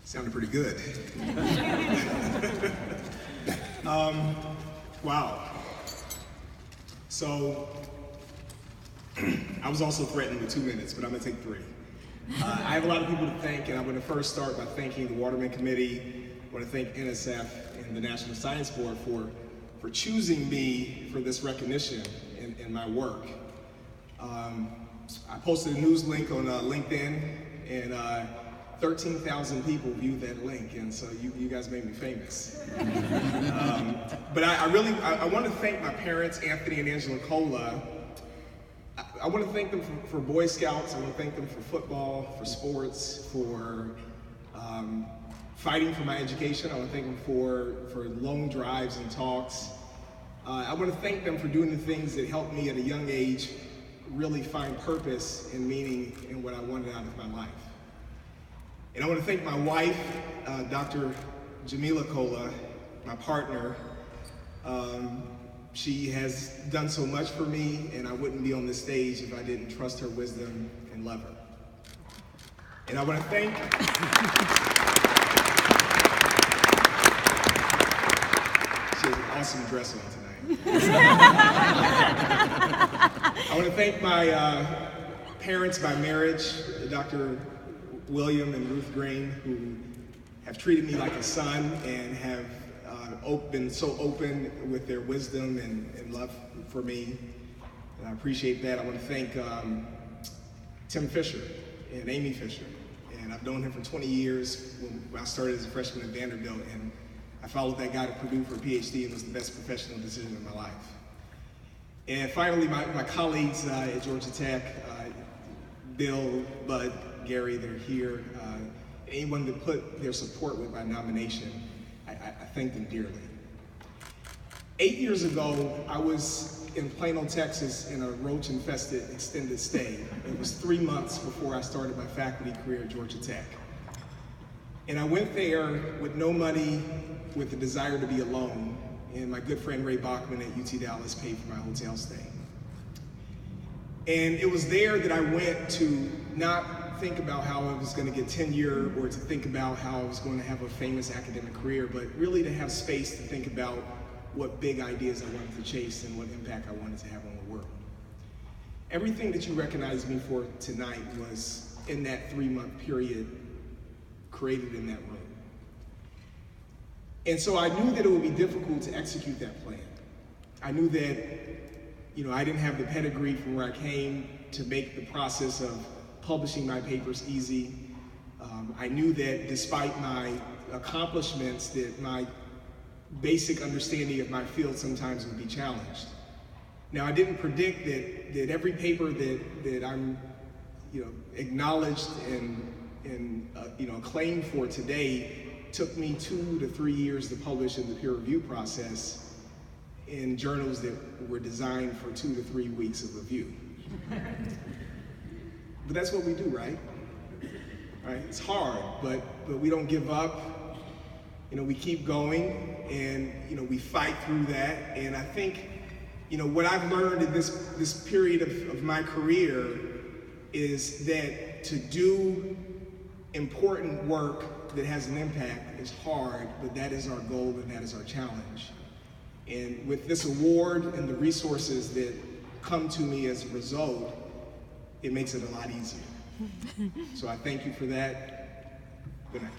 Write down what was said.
Sounded pretty good. Wow. So, I was also threatened with 2 minutes, but I'm gonna take 3. I have a lot of people to thank, and I'm gonna first start by thanking the Waterman Committee. I wanna thank NSF and the National Science Board for choosing me for this recognition in my work. I posted a news link on LinkedIn, and 13,000 people viewed that link, and so you guys made me famous. But I want to thank my parents, Anthony and Angela Cola. I want to thank them for Boy Scouts. I want to thank them for football, for sports, for fighting for my education. I want to thank them for long drives and talks. I want to thank them for doing the things that helped me at a young age really find purpose and meaning in what I wanted out of my life. And I want to thank my wife, Dr. Jamila Cola, my partner. She has done so much for me, and I wouldn't be on this stage if I didn't trust her wisdom and love her. And I want to thank... She has an awesome dress on tonight. I want to thank my parents by marriage, Dr. William and Ruth Green, who have treated me like a son and have been so open with their wisdom and love for me. And I appreciate that. I want to thank Tim Fisher and Amy Fisher. And I've known him for 20 years when I started as a freshman at Vanderbilt, and I followed that guy to Purdue for a PhD, and it was the best professional decision of my life. And finally, my colleagues at Georgia Tech, Bill, Bud, Gary, they're here. Anyone that put their support with my nomination, I thank them dearly. 8 years ago, I was in Plano, Texas in a roach-infested extended stay. It was 3 months before I started my faculty career at Georgia Tech. And I went there with no money, with the desire to be alone, and my good friend Ray Bachman at UT Dallas paid for my hotel stay. And it was there that I went to not think about how I was going to get tenure or to think about how I was going to have a famous academic career, but really to have space to think about what big ideas I wanted to chase and what impact I wanted to have on the world. Everything that you recognize me for tonight was in that 3-month period created in that room. And so I knew that it would be difficult to execute that plan. I knew that I didn't have the pedigree from where I came to make the process of publishing my papers easy. I knew that despite my accomplishments, that my basic understanding of my field sometimes would be challenged. Now, I didn't predict that every paper that I'm acknowledged and acclaimed for today took me 2 to 3 years to publish in the peer review process in journals that were designed for 2 to 3 weeks of review. But that's what we do, right? Right? It's hard, but we don't give up. We keep going, and we fight through that. And I think, what I've learned in this period of my career is that to do important work that has an impact is hard, but that is our goal and that is our challenge. And with this award and the resources that come to me as a result, it makes it a lot easier. So I thank you for that. Good night.